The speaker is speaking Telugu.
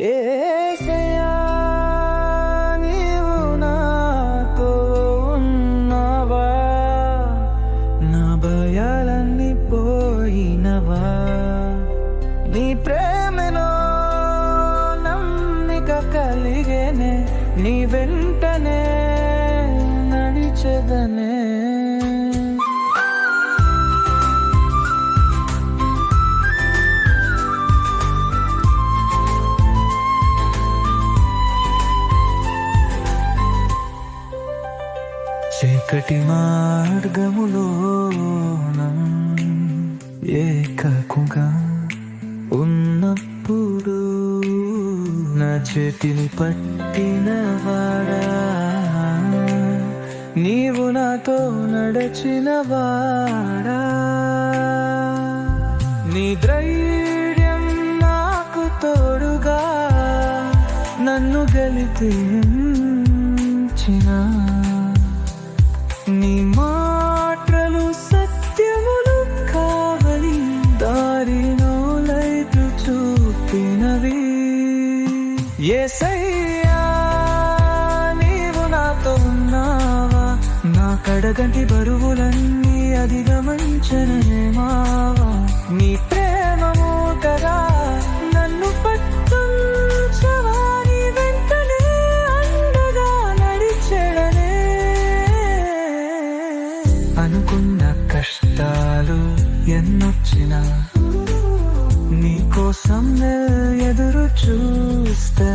యేసయ్యా నీవు నాతో ఉన్నావా, నా భయాలన్నీ పోయినవా, నీ ప్రేమలో నమ్మిక కలిగేనే, నీ వెంటనే నడిచెదనే. చీకటి మార్గములోనం ఏకాకుగా ఉన్నప్పుడు నా చేతిని పట్టినవాడా, నీవు నాతో నడచినవాడా, నీ ధైర్యం నాకు తోడుగా నన్ను గెలిపించిన, నీ మాటలు సత్యములు కావలి, దారిలో లైటు చూపినవి. యేసయ్యా నీవు నాతో ఉన్నావా, నా కడగంటి బరువులన్నీ అధిగమించనే మావా, నీ ప్రేమ మూటగా నన్ను పట్టించవా, నీ వెంటనే అండగా నడిచెడనే. అనుకున్న కష్టాలు ఎన్నొచ్చినా నీ కోసం ఎదురు చూస్తా,